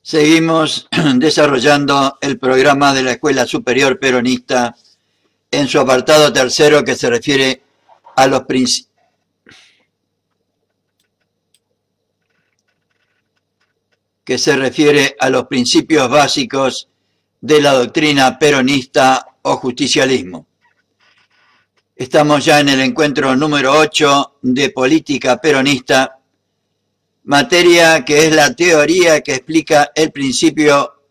Seguimos desarrollando el programa de la Escuela Superior Peronista en su apartado tercero que se refiere a los principios básicos de la doctrina peronista o justicialismo. Estamos ya en el encuentro número 8 de política peronista, materia que es la teoría que explica el principio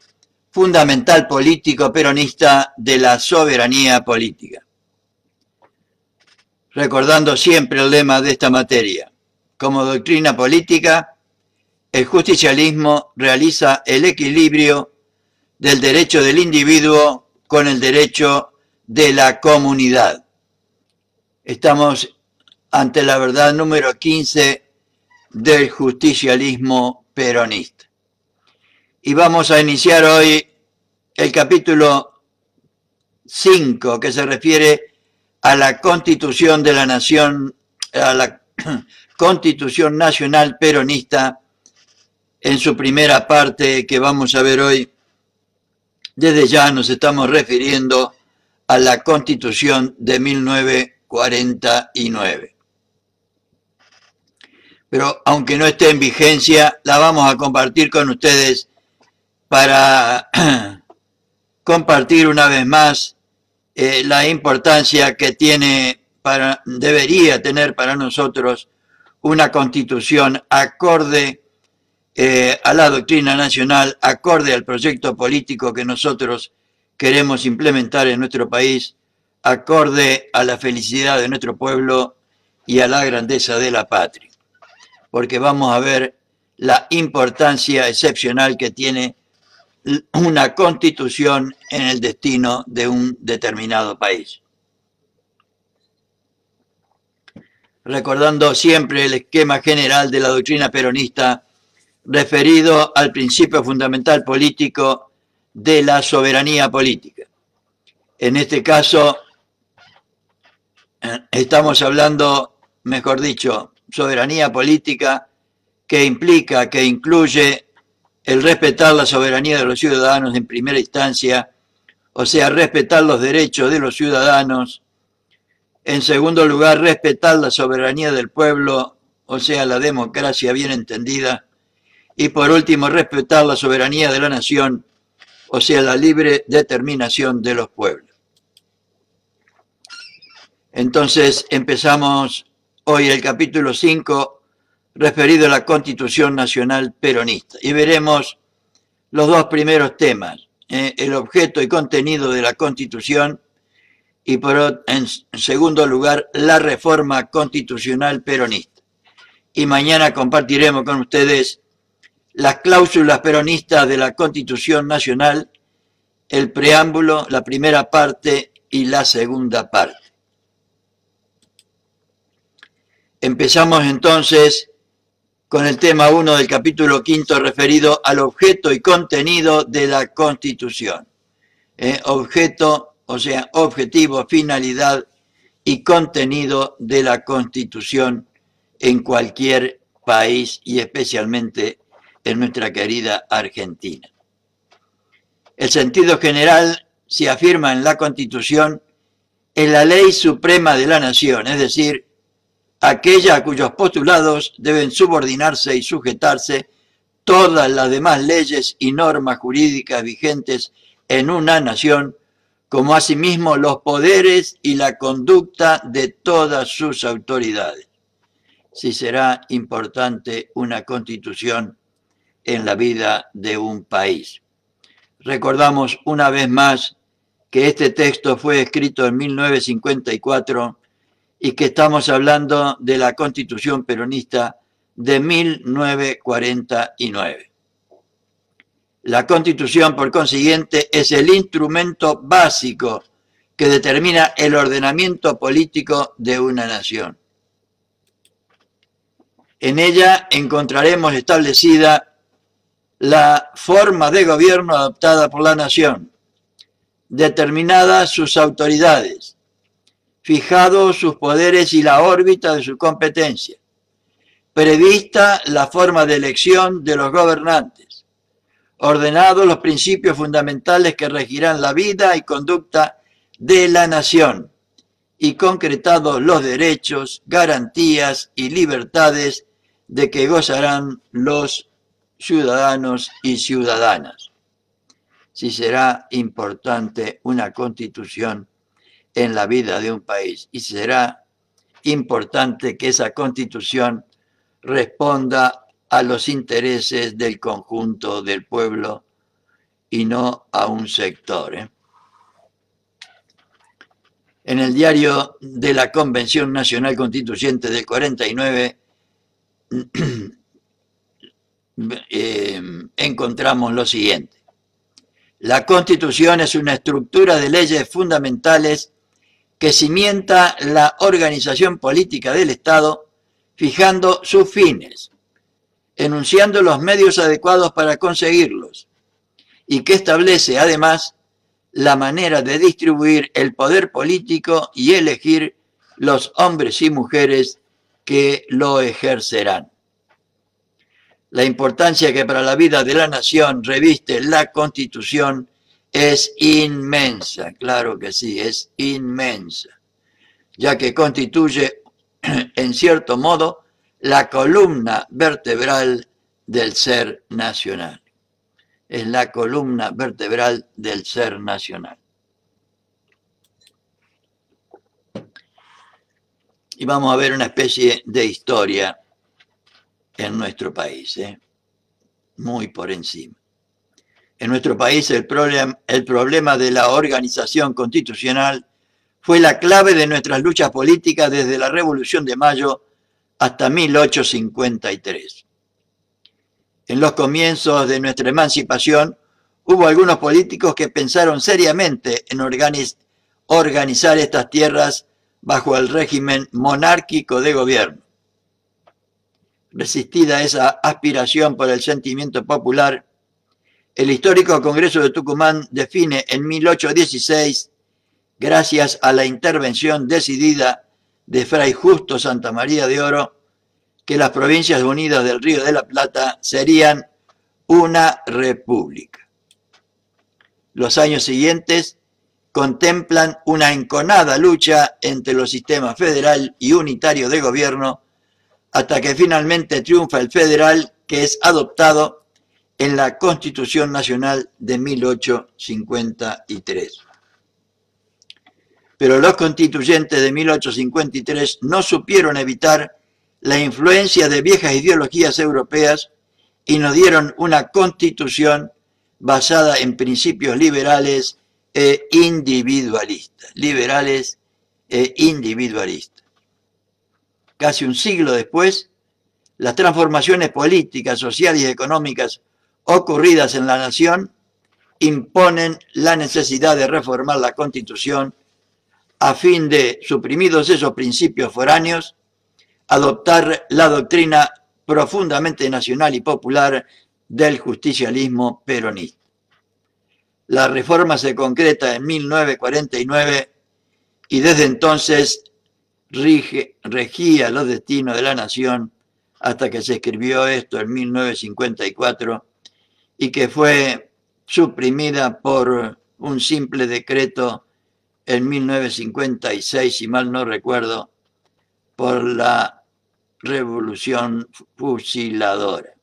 fundamental político peronista de la soberanía política. Recordando siempre el lema de esta materia, como doctrina política, el justicialismo realiza el equilibrio del derecho del individuo con el derecho de la comunidad. Estamos ante la verdad número 15 del justicialismo peronista. Y vamos a iniciar hoy el capítulo 5, que se refiere a la Constitución de la Nación, a la Constitución Nacional Peronista, en su primera parte que vamos a ver hoy. Desde ya nos estamos refiriendo a la Constitución de 1949. Pero aunque no esté en vigencia, la vamos a compartir con ustedes para compartir una vez más la importancia que debería tener para nosotros una constitución acorde a la doctrina nacional, acorde al proyecto político que nosotros queremos implementar en nuestro país, acorde a la felicidad de nuestro pueblo y a la grandeza de la patria. Porque vamos a ver la importancia excepcional que tiene una constitución en el destino de un determinado país. Recordando siempre el esquema general de la doctrina peronista referido al principio fundamental político de la soberanía política. En este caso, estamos hablando, mejor dicho, soberanía política que implica, que incluye el respetar la soberanía de los ciudadanos en primera instancia, o sea, respetar los derechos de los ciudadanos. En segundo lugar, respetar la soberanía del pueblo, o sea, la democracia bien entendida. Y por último, respetar la soberanía de la nación, o sea, la libre determinación de los pueblos. Entonces, empezamos hoy el capítulo 5 referido a la Constitución Nacional Peronista y veremos los dos primeros temas, el objeto y contenido de la Constitución y en segundo lugar la reforma constitucional peronista. Y mañana compartiremos con ustedes las cláusulas peronistas de la Constitución Nacional, el preámbulo, la primera parte y la segunda parte. Empezamos entonces con el tema 1 del capítulo 5 referido al objeto y contenido de la Constitución. Objeto, o sea, objetivo, finalidad y contenido de la Constitución en cualquier país y especialmente en nuestra querida Argentina. El sentido general se afirma en la Constitución en la ley suprema de la nación, es decir, aquella a cuyos postulados deben subordinarse y sujetarse todas las demás leyes y normas jurídicas vigentes en una nación, como asimismo los poderes y la conducta de todas sus autoridades. Sí será importante una constitución en la vida de un país. Recordamos una vez más que este texto fue escrito en 1954 y que estamos hablando de la Constitución peronista de 1949. La Constitución, por consiguiente, es el instrumento básico que determina el ordenamiento político de una nación. En ella encontraremos establecida la forma de gobierno adoptada por la nación, determinadas sus autoridades, fijados sus poderes y la órbita de su competencia, prevista la forma de elección de los gobernantes, ordenados los principios fundamentales que regirán la vida y conducta de la nación, y concretados los derechos, garantías y libertades de que gozarán los ciudadanos y ciudadanas. Si será importante una constitución en la vida de un país, y será importante que esa constitución responda a los intereses del conjunto del pueblo y no a un sector. En el diario de la Convención Nacional Constituyente del 49 encontramos lo siguiente: la Constitución es una estructura de leyes fundamentales que cimienta la organización política del Estado, fijando sus fines, enunciando los medios adecuados para conseguirlos, y que establece además la manera de distribuir el poder político y elegir los hombres y mujeres que lo ejercerán. La importancia que para la vida de la nación reviste la Constitución es inmensa, claro que sí, es inmensa, ya que constituye, en cierto modo, la columna vertebral del ser nacional. Es la columna vertebral del ser nacional. Y vamos a ver una especie de historia en nuestro país, muy por encima. En nuestro país el problema de la organización constitucional fue la clave de nuestras luchas políticas desde la Revolución de Mayo hasta 1853. En los comienzos de nuestra emancipación hubo algunos políticos que pensaron seriamente en organizar estas tierras bajo el régimen monárquico de gobierno. Resistida esa aspiración por el sentimiento popular, el histórico Congreso de Tucumán define en 1816, gracias a la intervención decidida de Fray Justo Santamaría de Oro, que las Provincias Unidas del Río de la Plata serían una república. Los años siguientes contemplan una enconada lucha entre los sistemas federal y unitario de gobierno, hasta que finalmente triunfa el federal, que es adoptado en la Constitución Nacional de 1853. Pero los constituyentes de 1853 no supieron evitar la influencia de viejas ideologías europeas y nos dieron una constitución basada en principios liberales e individualistas. Liberales e individualistas. Casi un siglo después, las transformaciones políticas, sociales y económicas ocurridas en la nación imponen la necesidad de reformar la Constitución a fin de, suprimidos esos principios foráneos, adoptar la doctrina profundamente nacional y popular del justicialismo peronista. La reforma se concreta en 1949 y desde entonces regía los destinos de la nación hasta que se escribió esto en 1954 y que fue suprimida por un simple decreto en 1956, si mal no recuerdo, por la revolución fusiladora,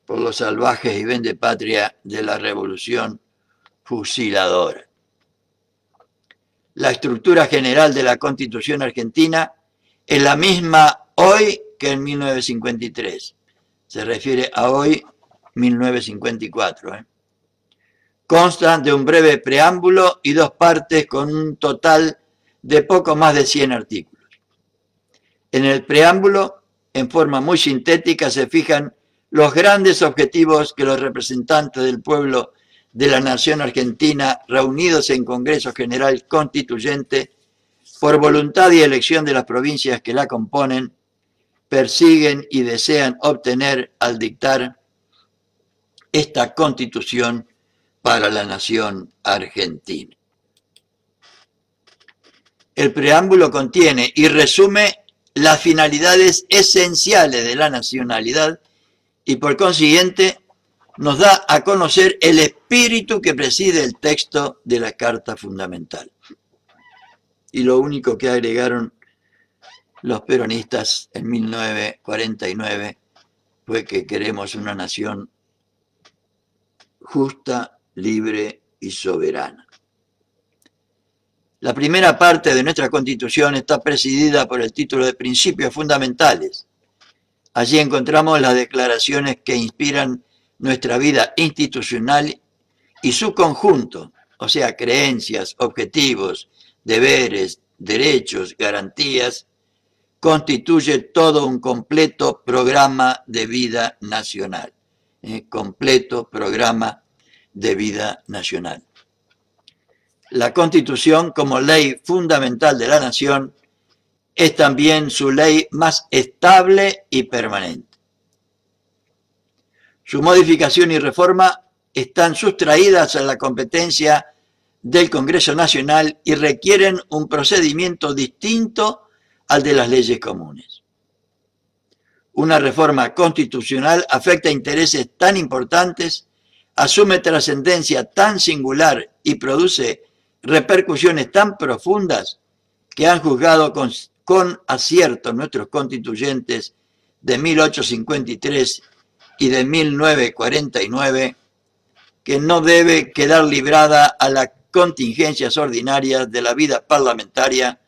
por los salvajes y vendepatria de la revolución fusiladora. La estructura general de la Constitución argentina es la misma hoy que en 1953. Se refiere a hoy, 1954. Consta de un breve preámbulo y dos partes con un total de poco más de 100 artículos. En el preámbulo, en forma muy sintética, se fijan los grandes objetivos que los representantes del pueblo de la nación argentina, reunidos en Congreso General Constituyente, por voluntad y elección de las provincias que la componen, persiguen y desean obtener al dictar esta Constitución para la nación argentina. El preámbulo contiene y resume las finalidades esenciales de la nacionalidad y por consiguiente nos da a conocer el espíritu que preside el texto de la Carta Fundamental. Y lo único que agregaron los peronistas en 1949 fue que queremos una nación justa, libre y soberana. La primera parte de nuestra Constitución está presidida por el título de Principios Fundamentales. Allí encontramos las declaraciones que inspiran nuestra vida institucional y su conjunto, o sea, creencias, objetivos, deberes, derechos, garantías, constituye todo un completo programa de vida nacional. Completo programa de vida nacional. La Constitución, como ley fundamental de la nación, es también su ley más estable y permanente. Su modificación y reforma están sustraídas a la competencia del Congreso Nacional y requieren un procedimiento distinto al de las leyes comunes. Una reforma constitucional afecta intereses tan importantes, asume trascendencia tan singular y produce repercusiones tan profundas que han juzgado con acierto nuestros constituyentes de 1853 y de 1949, que no debe quedar librada a las contingencias ordinarias de la vida parlamentaria,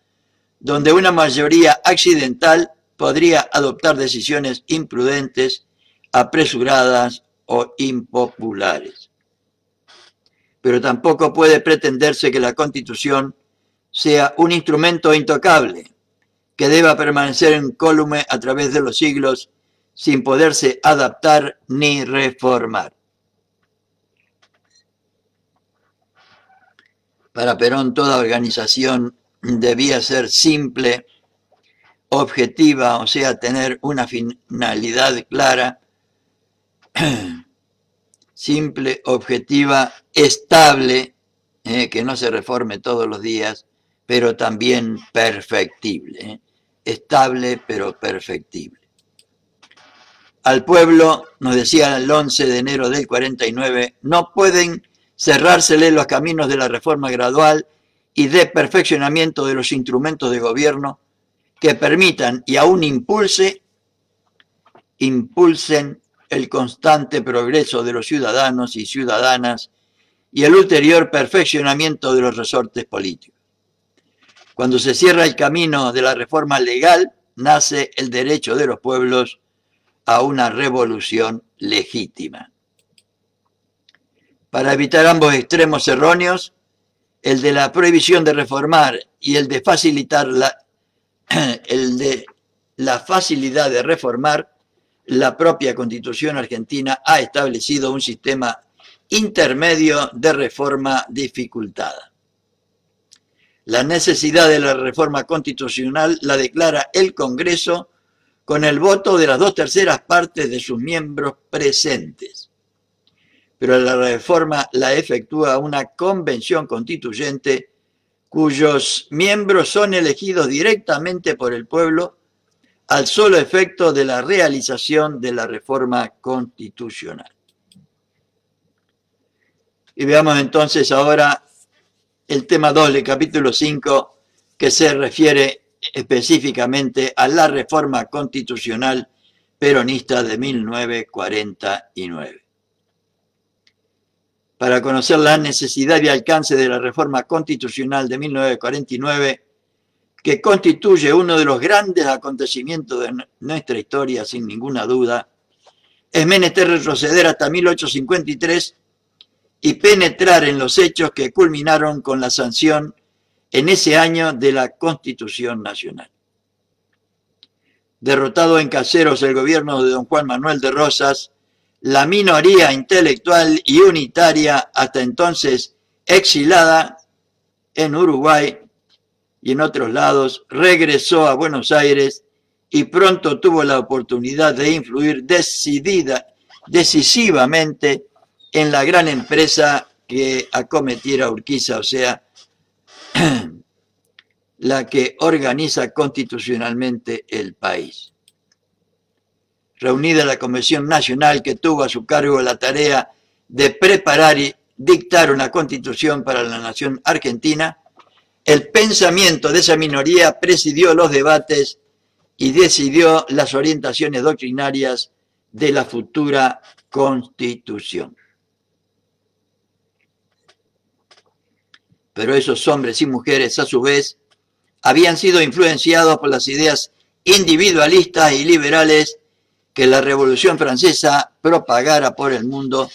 donde una mayoría accidental podría adoptar decisiones imprudentes, apresuradas o impopulares. Pero tampoco puede pretenderse que la Constitución sea un instrumento intocable, que deba permanecer incólume a través de los siglos sin poderse adaptar ni reformar. Para Perón, toda organización debía ser simple, objetiva, o sea, tener una finalidad clara, simple, objetiva, estable, que no se reforme todos los días, pero también perfectible. Estable, pero perfectible. Al pueblo, nos decía el 11 de enero del 49, no pueden cerrársele los caminos de la reforma gradual y de perfeccionamiento de los instrumentos de gobierno que permitan y aún impulsen el constante progreso de los ciudadanos y ciudadanas y el ulterior perfeccionamiento de los resortes políticos. Cuando se cierra el camino de la reforma legal, nace el derecho de los pueblos a una revolución legítima. Para evitar ambos extremos erróneos, el de la prohibición de reformar y el de facilitar la facilidad de reformar, la propia Constitución argentina ha establecido un sistema intermedio de reforma dificultada. La necesidad de la reforma constitucional la declara el Congreso con el voto de las 2/3 partes de sus miembros presentes. Pero la reforma la efectúa una convención constituyente cuyos miembros son elegidos directamente por el pueblo al solo efecto de la realización de la reforma constitucional. Y veamos entonces ahora el tema 2 del capítulo 5, que se refiere específicamente a la reforma constitucional peronista de 1949. Para conocer la necesidad y alcance de la reforma constitucional de 1949, que constituye uno de los grandes acontecimientos de nuestra historia, sin ninguna duda, es menester retroceder hasta 1853 y penetrar en los hechos que culminaron con la sanción en ese año de la Constitución Nacional. Derrotado en Caseros el gobierno de don Juan Manuel de Rosas, la minoría intelectual y unitaria, hasta entonces exilada en Uruguay y en otros lados, regresó a Buenos Aires y pronto tuvo la oportunidad de influir decisivamente en la gran empresa que acometiera Urquiza, o sea, la que organiza constitucionalmente el país. reunida la Convención Nacional que tuvo a su cargo la tarea de preparar y dictar una constitución para la nación argentina, el pensamiento de esa minoría presidió los debates y decidió las orientaciones doctrinarias de la futura constitución. Pero esos hombres y mujeres, a su vez, habían sido influenciados por las ideas individualistas y liberales que la Revolución Francesa propagara por el mundo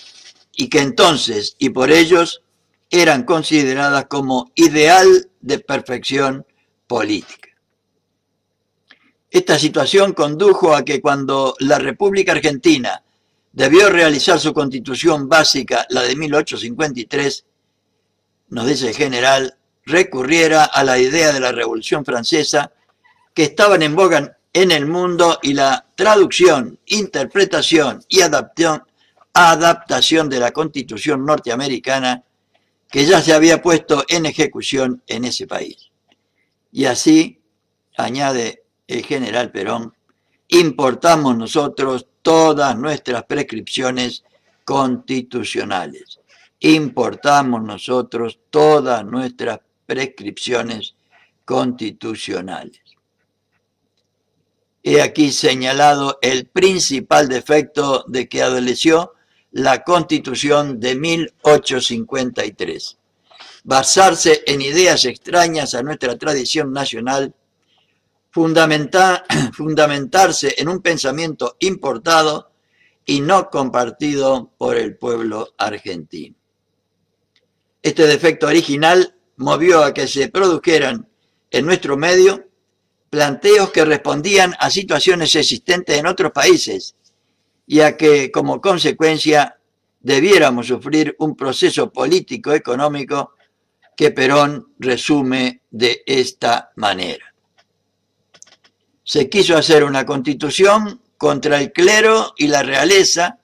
y que entonces, y por ellos, eran consideradas como ideal de perfección política. Esta situación condujo a que cuando la República Argentina debió realizar su constitución básica, la de 1853, nos dice el general, recurriera a la idea de la Revolución Francesa que estaban en boga en el mundo y la traducción, interpretación y adaptación de la Constitución norteamericana que ya se había puesto en ejecución en ese país. Y así, añade el general Perón, importamos nosotros todas nuestras prescripciones constitucionales. Importamos nosotros todas nuestras prescripciones constitucionales. He aquí señalado el principal defecto de que adoleció la Constitución de 1853. Basarse en ideas extrañas a nuestra tradición nacional, fundamentarse en un pensamiento importado y no compartido por el pueblo argentino. Este defecto original movió a que se produjeran en nuestro medio planteos que respondían a situaciones existentes en otros países y a que, como consecuencia, debiéramos sufrir un proceso político-económico que Perón resume de esta manera. Se quiso hacer una constitución contra el clero y la realeza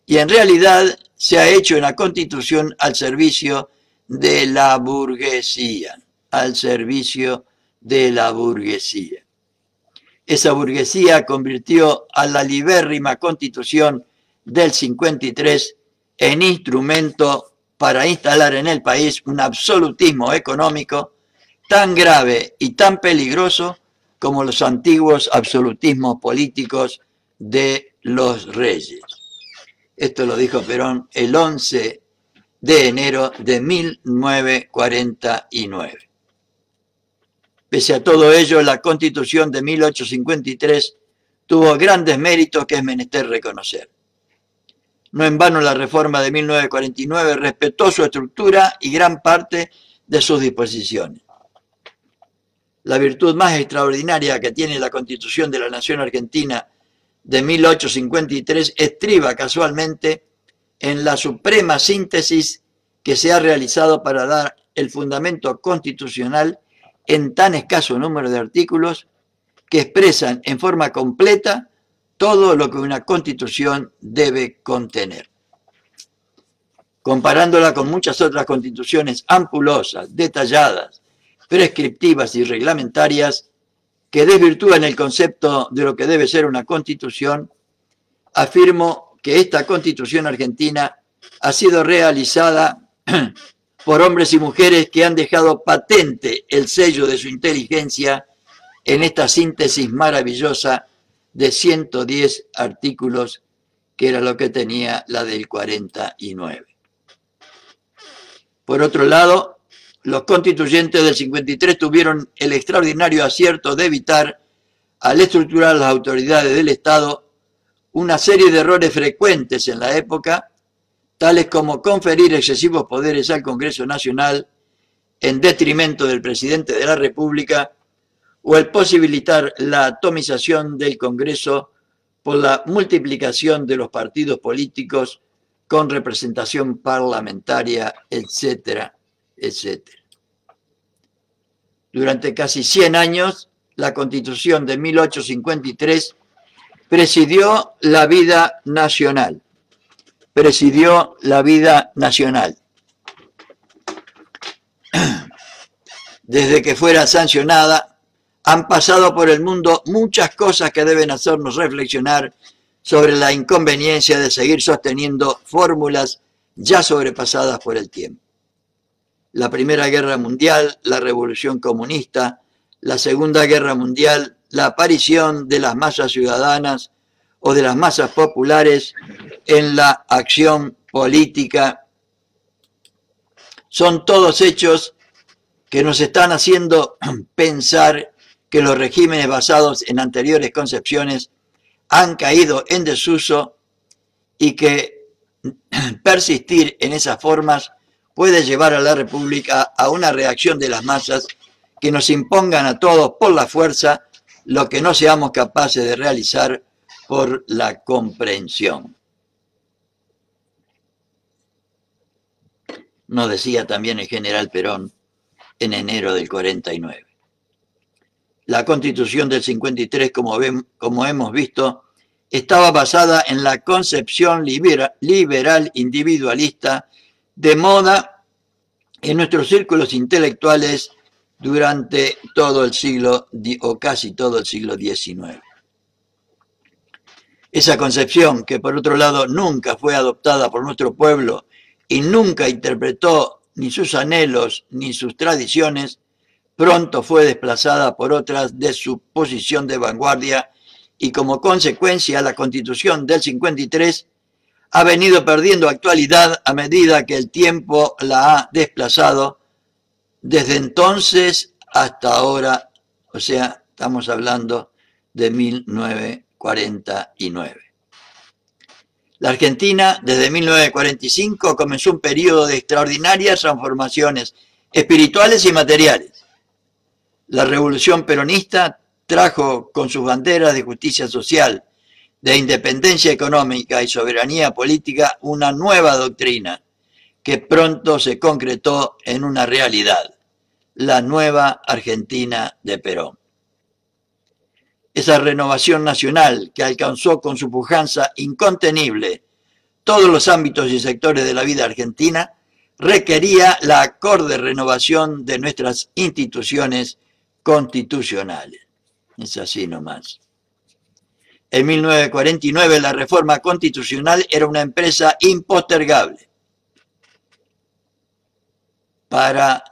y en realidad se ha hecho una constitución al servicio de la burguesía, al servicio de la burguesía. Esa burguesía convirtió a la libérrima Constitución del 53 en instrumento para instalar en el país un absolutismo económico tan grave y tan peligroso como los antiguos absolutismos políticos de los reyes. Esto lo dijo Perón el 11 de enero de 1949. Pese a todo ello, la Constitución de 1853 tuvo grandes méritos que es menester reconocer. No en vano la reforma de 1949 respetó su estructura y gran parte de sus disposiciones. La virtud más extraordinaria que tiene la Constitución de la Nación Argentina de 1853 estriba casualmente en la suprema síntesis que se ha realizado para dar el fundamento constitucional en tan escaso número de artículos que expresan en forma completa todo lo que una constitución debe contener. Comparándola con muchas otras constituciones ampulosas, detalladas, prescriptivas y reglamentarias que desvirtúan el concepto de lo que debe ser una constitución, afirmo que esta Constitución argentina ha sido realizada por hombres y mujeres que han dejado patente el sello de su inteligencia en esta síntesis maravillosa de 110 artículos, que era lo que tenía la del 49. Por otro lado, los constituyentes del 53 tuvieron el extraordinario acierto de evitar, al estructurar las autoridades del Estado, una serie de errores frecuentes en la época, tales como conferir excesivos poderes al Congreso Nacional en detrimento del presidente de la República o el posibilitar la atomización del Congreso por la multiplicación de los partidos políticos con representación parlamentaria, etcétera, etcétera. Durante casi 100 años, la Constitución de 1853 presidió la vida nacional. Presidió la vida nacional. Desde que fuera sancionada, han pasado por el mundo muchas cosas que deben hacernos reflexionar sobre la inconveniencia de seguir sosteniendo fórmulas ya sobrepasadas por el tiempo. La Primera Guerra Mundial, la Revolución Comunista, la Segunda Guerra Mundial, la aparición de las masas ciudadanas o de las masas populares en la acción política, son todos hechos que nos están haciendo pensar que los regímenes basados en anteriores concepciones han caído en desuso y que persistir en esas formas puede llevar a la República a una reacción de las masas que nos impongan a todos por la fuerza lo que no seamos capaces de realizar por la comprensión. Nos decía también el general Perón en enero del 49. La Constitución del 53, como hemos visto, estaba basada en la concepción liberal individualista de moda en nuestros círculos intelectuales durante todo el siglo, o casi todo el siglo XIX. Esa concepción, que por otro lado nunca fue adoptada por nuestro pueblo y nunca interpretó ni sus anhelos ni sus tradiciones, pronto fue desplazada por otras de su posición de vanguardia y como consecuencia la Constitución del 53 ha venido perdiendo actualidad a medida que el tiempo la ha desplazado desde entonces hasta ahora, o sea, estamos hablando de 1949. La Argentina, desde 1945, comenzó un periodo de extraordinarias transformaciones espirituales y materiales. La revolución peronista trajo con sus banderas de justicia social, de independencia económica y soberanía política una nueva doctrina que pronto se concretó en una realidad, la nueva Argentina de Perón. Esa renovación nacional que alcanzó con su pujanza incontenible todos los ámbitos y sectores de la vida argentina requería la acorde renovación de nuestras instituciones constitucionales. Es así nomás. En 1949 la reforma constitucional era una empresa impostergable para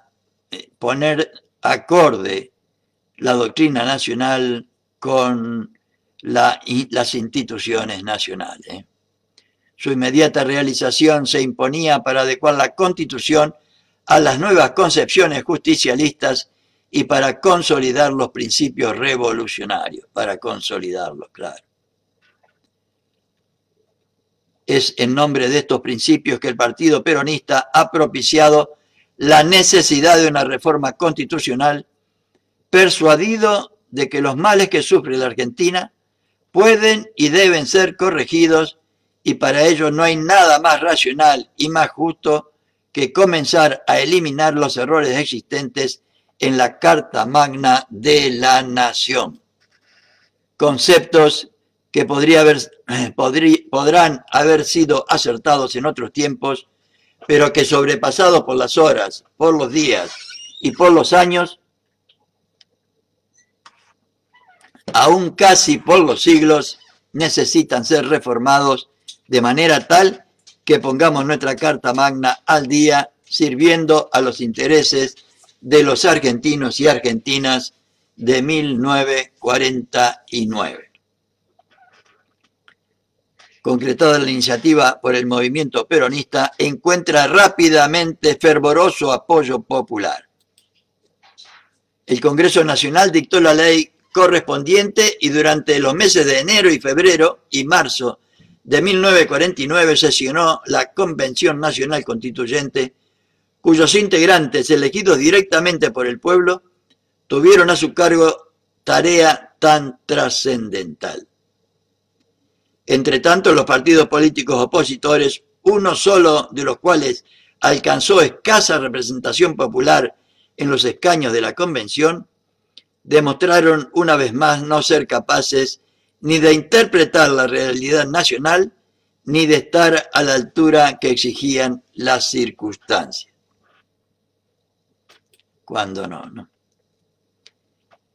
poner acorde la doctrina nacional con las instituciones nacionales. Su inmediata realización se imponía para adecuar la Constitución a las nuevas concepciones justicialistas y para consolidar los principios revolucionarios, para consolidarlos, claro. Es en nombre de estos principios que el Partido Peronista ha propiciado la necesidad de una reforma constitucional, persuadido de que los males que sufre la Argentina pueden y deben ser corregidos y para ello no hay nada más racional y más justo que comenzar a eliminar los errores existentes en la Carta Magna de la Nación. Conceptos que podrán haber sido acertados en otros tiempos, pero que sobrepasados por las horas, por los días y por los años, aún casi por los siglos, necesitan ser reformados de manera tal que pongamos nuestra Carta Magna al día, sirviendo a los intereses de los argentinos y argentinas de 1949. Concretada la iniciativa por el movimiento peronista, encuentra rápidamente fervoroso apoyo popular. El Congreso Nacional dictó la ley correspondiente y durante los meses de enero y febrero y marzo de 1949 sesionó la Convención Nacional Constituyente, cuyos integrantes, elegidos directamente por el pueblo, tuvieron a su cargo tarea tan trascendental. Entre tanto, los partidos políticos opositores, uno solo de los cuales alcanzó escasa representación popular en los escaños de la Convención, demostraron una vez más no ser capaces ni de interpretar la realidad nacional, ni de estar a la altura que exigían las circunstancias. Cuando no.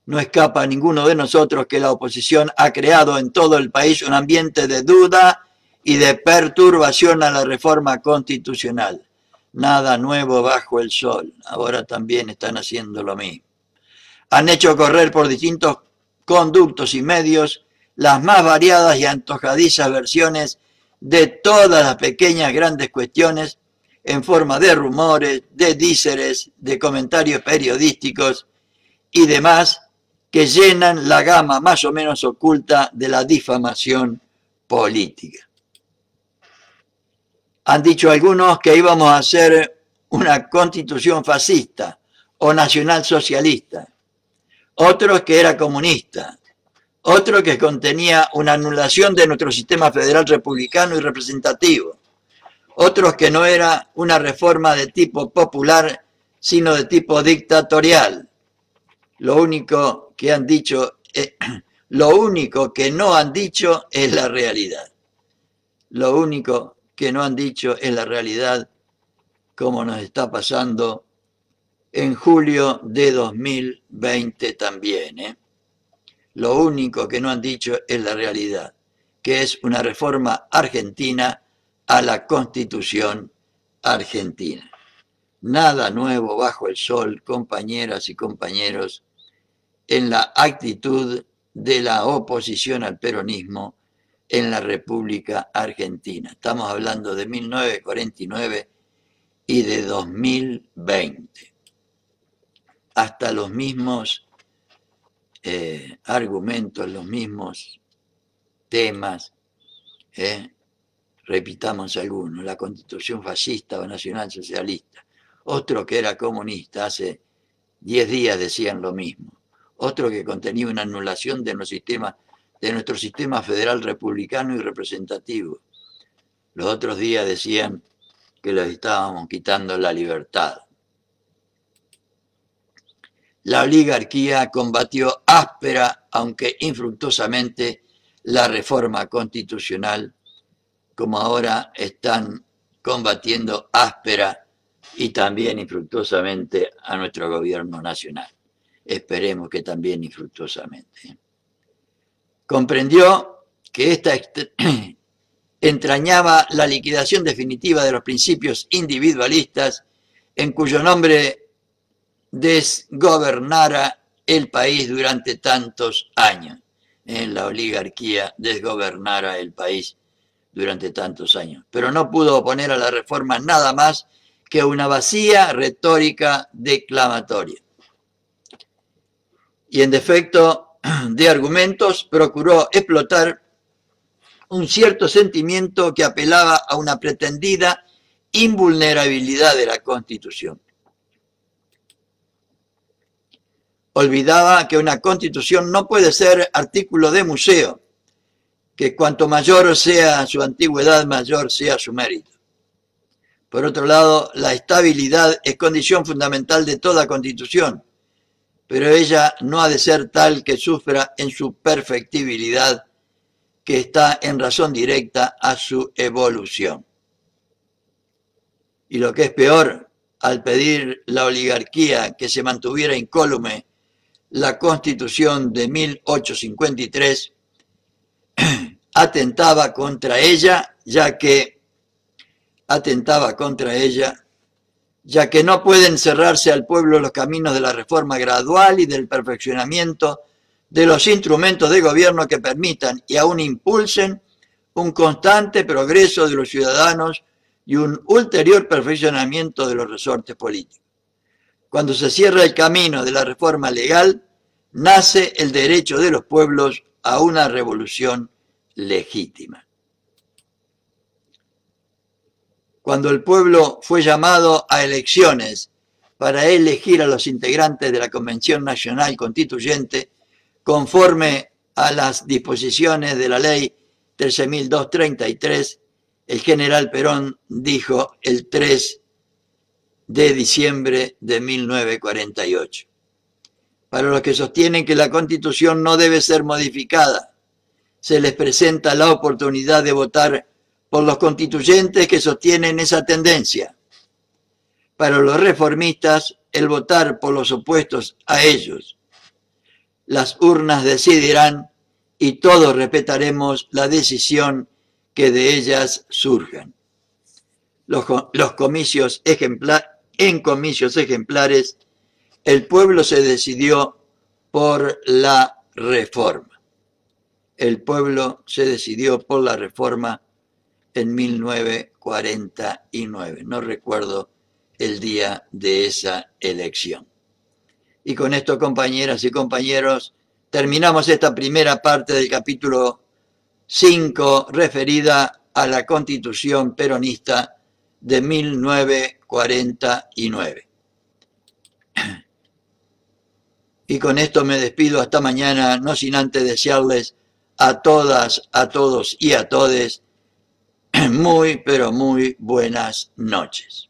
No escapa a ninguno de nosotros que la oposición ha creado en todo el país un ambiente de duda y de perturbación a la reforma constitucional. Nada nuevo bajo el sol. Ahora también están haciendo lo mismo. Han hecho correr por distintos conductos y medios las más variadas y antojadizas versiones de todas las pequeñas grandes cuestiones en forma de rumores, de díceres, de comentarios periodísticos y demás que llenan la gama más o menos oculta de la difamación política. Han dicho algunos que íbamos a hacer una constitución fascista o nacionalsocialista, otros que era comunista, otro que contenía una anulación de nuestro sistema federal republicano y representativo, otros que no era una reforma de tipo popular, sino de tipo dictatorial. Lo único que han dicho, lo único que no han dicho es la realidad. Lo único que no han dicho es la realidad, como nos está pasando en julio de 2020 también. Lo único que no han dicho es la realidad, que es una reforma argentina a la Constitución argentina. Nada nuevo bajo el sol, compañeras y compañeros, en la actitud de la oposición al peronismo en la República Argentina. Estamos hablando de 1949 y de 2020. Hasta los mismos argumentos, los mismos temas, repitamos algunos, la Constitución fascista o nacionalsocialista, otro que era comunista, hace 10 días decían lo mismo, otro que contenía una anulación de nuestro sistema federal republicano y representativo. Los otros días decían que les estábamos quitando la libertad. La oligarquía combatió áspera, aunque infructuosamente, la reforma constitucional, como ahora están combatiendo áspera y también infructuosamente a nuestro gobierno nacional. Esperemos que también infructuosamente. Comprendió que esta entrañaba la liquidación definitiva de los principios individualistas en cuyo nombre desgobernara el país durante tantos años. La oligarquía desgobernara el país durante tantos años. Pero no pudo oponer a la reforma nada más que una vacía retórica declamatoria. Y en defecto de argumentos procuró explotar un cierto sentimiento que apelaba a una pretendida invulnerabilidad de la Constitución. Olvidaba que una Constitución no puede ser artículo de museo, que cuanto mayor sea su antigüedad, mayor sea su mérito. Por otro lado, la estabilidad es condición fundamental de toda Constitución, pero ella no ha de ser tal que sufra en su perfectibilidad, que está en razón directa a su evolución. Y lo que es peor, al pedir la oligarquía que se mantuviera incólume la Constitución de 1853, atentaba contra ella, ya que no pueden cerrarse al pueblo los caminos de la reforma gradual y del perfeccionamiento de los instrumentos de gobierno que permitan y aún impulsen un constante progreso de los ciudadanos y un ulterior perfeccionamiento de los resortes políticos. Cuando se cierra el camino de la reforma legal, nace el derecho de los pueblos a una revolución legítima. Cuando el pueblo fue llamado a elecciones para elegir a los integrantes de la Convención Nacional Constituyente, conforme a las disposiciones de la Ley 13.233, el general Perón dijo el 3 de diciembre de 1948. Para los que sostienen que la Constitución no debe ser modificada, se les presenta la oportunidad de votar por los constituyentes que sostienen esa tendencia. Para los reformistas, el votar por los opuestos a ellos. las urnas decidirán y todos respetaremos la decisión que de ellas surjan. Los comicios en comicios ejemplares, el pueblo se decidió por la reforma. El pueblo se decidió por la reforma en 1949. No recuerdo el día de esa elección. Y con esto, compañeras y compañeros, terminamos esta primera parte del capítulo 5 referida a la Constitución peronista de 1949. Y con esto me despido hasta mañana, no sin antes desearles a todas, a todos y a todes muy, pero muy buenas noches.